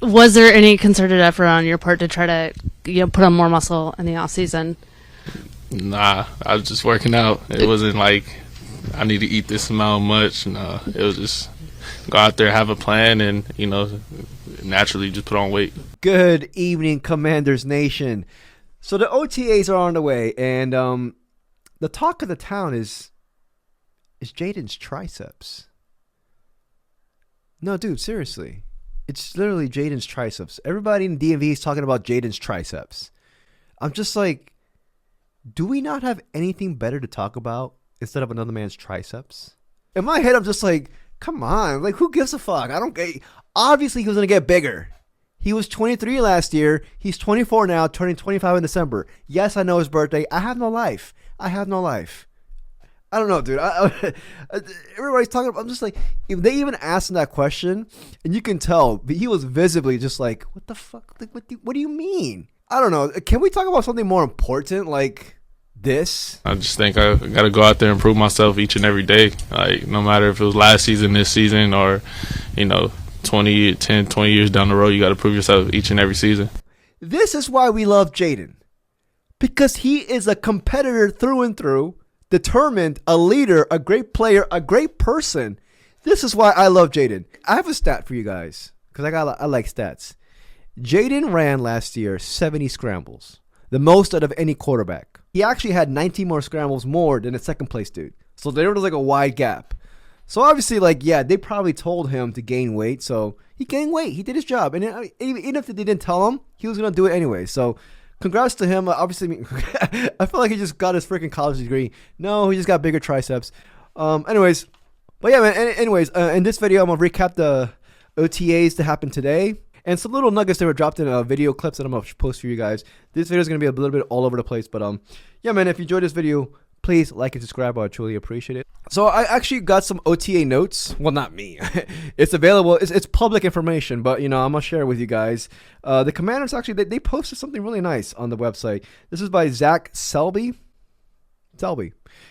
Was there any concerted effort on your part to try to put on more muscle in the off season? Nah, I was just working out. It wasn't like I need to eat this amount much. No, it was just go out there, have a plan, and naturally just put on weight. Good evening, Commanders Nation. So the OTAs are on the way, and the talk of the town is Jayden's triceps. No, dude, seriously. It's literally Jayden's triceps. Everybody in DMV is talking about Jayden's triceps. I'm just like, do we not have anything better to talk about instead of another man's triceps? In my head, I'm just like, come on. Like, who gives a fuck? I don't get. Obviously, he was going to get bigger. He was 23 last year. He's 24 now, turning 25 in December. Yes, I know his birthday. I have no life. I don't know, dude. Everybody's talking about. I'm just like, if they even asked him that question, and you can tell he was visibly just like, what the fuck? Like, what do you mean? I don't know. Can we talk about something more important like this? I just think I got to go out there and prove myself each and every day. Like, no matter if it was last season, this season, or 20 years down the road, you got to prove yourself each and every season. This is why we love Jayden, because he is a competitor through and through. Determined, a leader, a great player, a great person. This is why I love Jayden. I have a stat for you guys because I like stats. Jayden ran last year 70 scrambles, the most out of any quarterback. He actually had 19 more scrambles more than the second place dude. So there was like a wide gap. So obviously, they probably told him to gain weight. So he gained weight. He did his job. And even if they didn't tell him, he was going to do it anyway. So congrats to him. Obviously, I feel like he just got his freaking college degree. No, he just got bigger triceps. Anyways, in this video, I'm going to recap the OTAs that happened today and some little nuggets that were dropped in video clips that I'm going to post for you guys. This video is going to be a little bit all over the place. But if you enjoyed this video, please like and subscribe. I truly appreciate it. So I actually got some OTA notes. Well, not me. It's available. It's public information, but I'm gonna share it with you guys. The Commanders actually they posted something really nice on the website. This is by Zach Selby.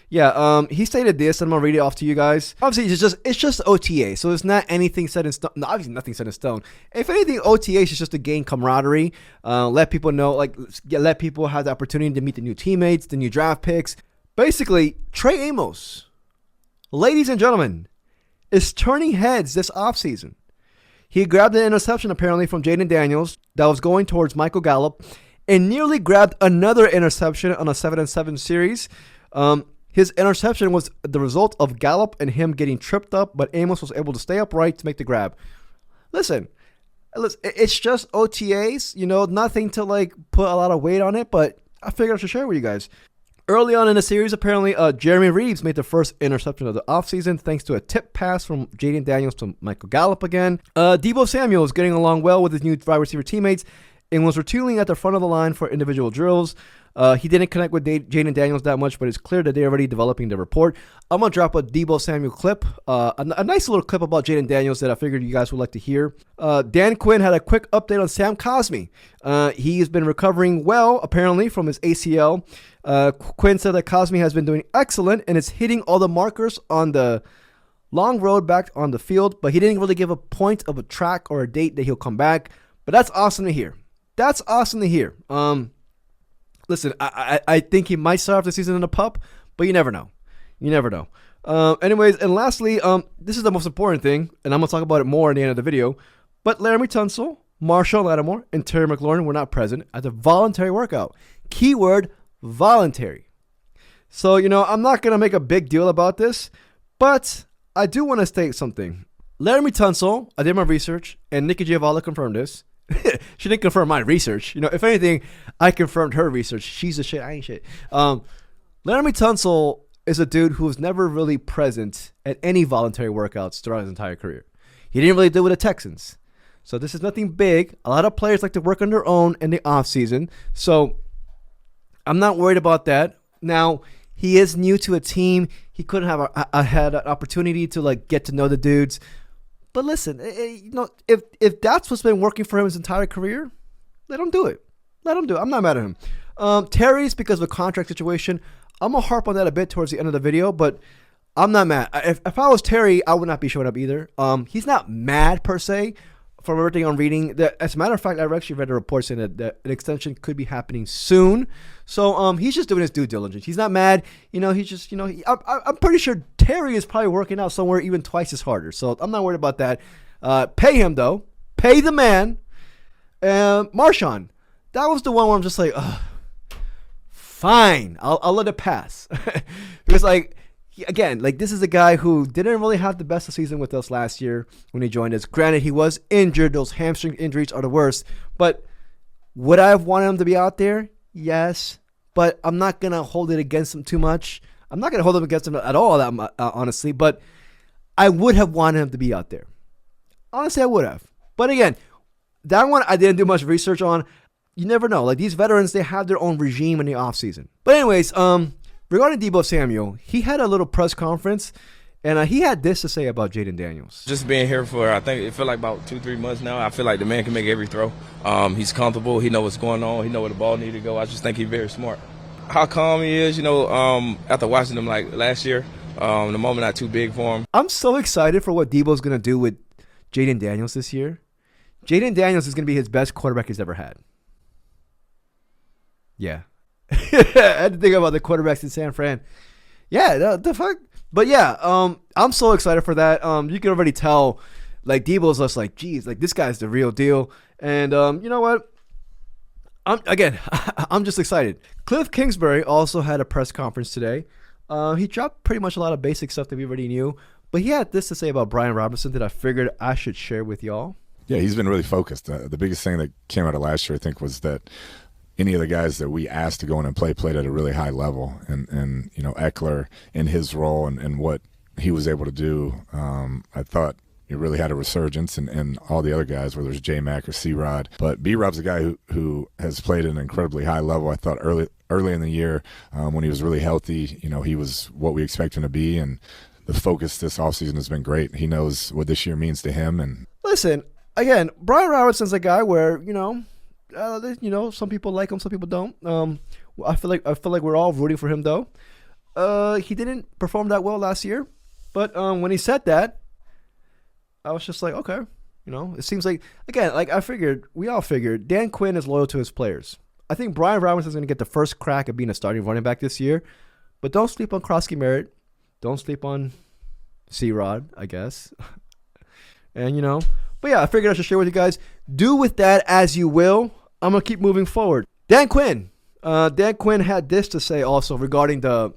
Yeah. He stated this, and I'm gonna read it off to you guys. Obviously, it's just OTA, so it's not anything set in stone. No, obviously, nothing set in stone. If anything, OTA is just to gain camaraderie. Let people know, let people have the opportunity to meet the new teammates, the new draft picks. Basically, Trey Amos, ladies and gentlemen, is turning heads this offseason. He grabbed an interception apparently from Jayden Daniels that was going towards Michael Gallup and nearly grabbed another interception on a 7-7 series. His interception was the result of Gallup and him getting tripped up, but Amos was able to stay upright to make the grab. Listen, it's just OTAs, nothing to put a lot of weight on it, but I figured I should share with you guys. Early on in the series, apparently, Jeremy Reeves made the first interception of the offseason thanks to a tip pass from Jayden Daniels to Michael Gallup again. Deebo Samuel is getting along well with his new wide receiver teammates and was routinely at the front of the line for individual drills. He didn't connect with Jayden Daniels that much, but it's clear that they're already developing the rapport. I'm going to drop a Deebo Samuel clip, a nice little clip about Jayden Daniels that I figured you guys would like to hear. Dan Quinn had a quick update on Sam Cosmi. He has been recovering well, apparently, from his ACL. Quinn said that Cosmi has been doing excellent and is hitting all the markers on the long road back on the field, but he didn't really give a point of a track or a date that he'll come back. But that's awesome to hear. Listen, I think he might start off the season in a pup, but you never know. Anyways, and lastly, this is the most important thing, and I'm going to talk about it more at the end of the video, but Laramie Tunsil, Marshawn Lattimore, and Terry McLaurin were not present at the voluntary workout. Keyword, voluntary. So, I'm not going to make a big deal about this, but I do want to state something. Laramie Tunsil, I did my research, and Nikki Giovanni confirmed this. She didn't confirm my research. If anything, I confirmed her research. She's the shit. I ain't shit. Laramie Tunsil is a dude who was never really present at any voluntary workouts throughout his entire career. He didn't really do it with the Texans. So this is nothing big. A lot of players like to work on their own in the offseason. So I'm not worried about that. Now, he is new to a team. He couldn't have had an opportunity to get to know the dudes. But listen, if that's what's been working for him his entire career, let him do it. I'm not mad at him. Terry's because of a contract situation. I'm going to harp on that a bit towards the end of the video, but I'm not mad. If I was Terry, I would not be showing up either. He's not mad per se from everything I'm reading, that as a matter of fact, I've actually read a report saying that an extension could be happening soon. So he's just doing his due diligence. He's not mad. He's just, I'm pretty sure Terry is probably working out somewhere even twice as harder. So I'm not worried about that. Pay him, though. Pay the man. Marshawn, that was the one where I'm just like, fine, I'll let it pass. Because again, this is a guy who didn't really have the best of season with us last year when he joined us. Granted, he was injured. Those hamstring injuries are the worst. But would I have wanted him to be out there? Yes. But I'm not going to hold it against him too much. I'm not going to hold it against him at all, honestly. But I would have wanted him to be out there. Honestly, I would have. But again, that one I didn't do much research on. You never know. These veterans, they have their own regime in the offseason. But anyways, regarding Deebo Samuel, he had a little press conference, and he had this to say about Jayden Daniels. Just being here for, I think it feel like about 2-3 months now, I feel like the man can make every throw. He's comfortable. He knows what's going on. He knows where the ball needs to go. I just think he's very smart. How calm he is, after watching him last year, the moment not too big for him. I'm so excited for what Deebo's going to do with Jayden Daniels this year. Jayden Daniels is going to be his best quarterback he's ever had. Yeah. I had to think about the quarterbacks in San Fran. Yeah, the fuck. But yeah, I'm so excited for that. You can already tell, Deebo's just geez, this guy's the real deal. And you know what? I'm just excited. Cliff Kingsbury also had a press conference today. He dropped pretty much a lot of basic stuff that we already knew, but he had this to say about Brian Robinson that I figured I should share with y'all. Yeah, he's been really focused. The biggest thing that came out of last year, I think, was that any of the guys that we asked to go in and played at a really high level. And Eckler in his role and what he was able to do, I thought he really had a resurgence, and all the other guys, whether it's J-Mac or C-Rod. But B-Rob's a guy who has played at an incredibly high level. I thought early in the year when he was really healthy, he was what we expect him to be, and the focus this offseason has been great. He knows what this year means to him. And listen, again, Brian Robinson's a guy where, some people like him, some people don't. I feel like we're all rooting for him, though. He didn't perform that well last year, but when he said that, I was just like, okay, it seems like, again, we all figured Dan Quinn is loyal to his players. I think Brian Robinson's going to get the first crack at being a starting running back this year, but don't sleep on Krosky Merritt. Don't sleep on C-Rod, I guess. And, but yeah, I figured I should share with you guys. Do with that as you will. I'm going to keep moving forward. Dan Quinn. Dan Quinn had this to say also regarding the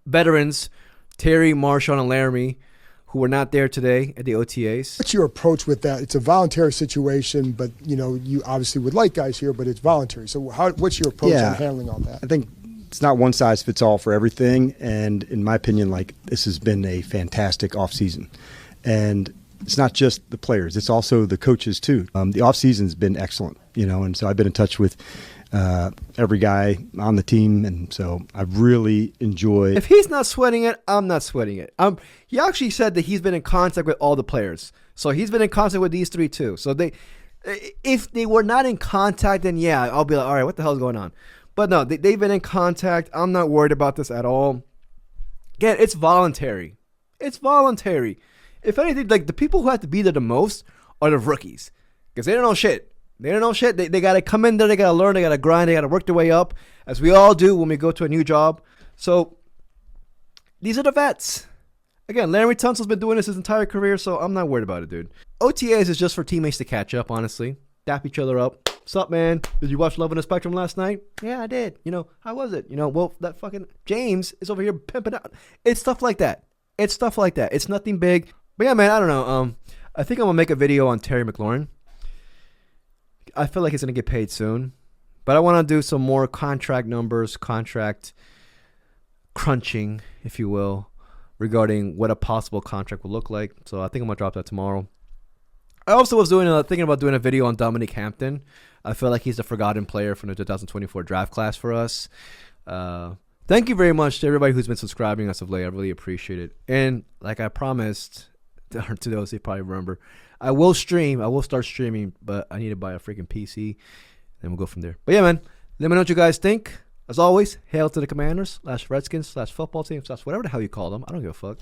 veterans, Terry, Marshawn, and Laramie, who were not there today at the OTAs. What's your approach with that? It's a voluntary situation, but, you obviously would like guys here, but it's voluntary. So what's your approach on handling all that? I think it's not one size fits all for everything. And in my opinion, this has been a fantastic offseason. And it's not just the players, it's also the coaches too. The offseason's been excellent, and so I've been in touch with every guy on the team, and so I've really enjoyed. If he's not sweating it, I'm not sweating it. He actually said that he's been in contact with all the players, so he's been in contact with these three too. So if they were not in contact, then yeah, I'll be like, all right, what the hell's going on? But no, they've been in contact. I'm not worried about this at all. Again, it's voluntary. It's voluntary. If anything, the people who have to be there the most are the rookies, because they don't know shit. They don't know shit. They got to come in there. They got to learn. They got to grind. They got to work their way up, as we all do when we go to a new job. So these are the vets. Again, Larry Tunsil's been doing this his entire career, so I'm not worried about it, dude. OTAs is just for teammates to catch up, honestly. Dap each other up. What's up, man? Did you watch Love on the Spectrum last night? Yeah, I did. How was it? Well, that fucking James is over here pimping out. It's stuff like that. It's nothing big. But yeah, man, I don't know. I think I'm going to make a video on Terry McLaurin. I feel like he's going to get paid soon. But I want to do some more contract numbers, contract crunching, if you will, regarding what a possible contract will look like. So I think I'm going to drop that tomorrow. I also was thinking about doing a video on Dominic Hampton. I feel like he's the forgotten player from the 2024 draft class for us. Thank you very much to everybody who's been subscribing as of late. I really appreciate it. And like I promised, to those who probably remember, I will stream. I will start streaming, but I need to buy a freaking PC. And we'll go from there. But yeah, man, let me know what you guys think. As always, hail to the Commanders / Redskins / football team / whatever the hell you call them. I don't give a fuck.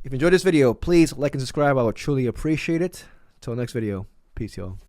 If you enjoyed this video, please like and subscribe. I would truly appreciate it. Till next video. Peace, y'all.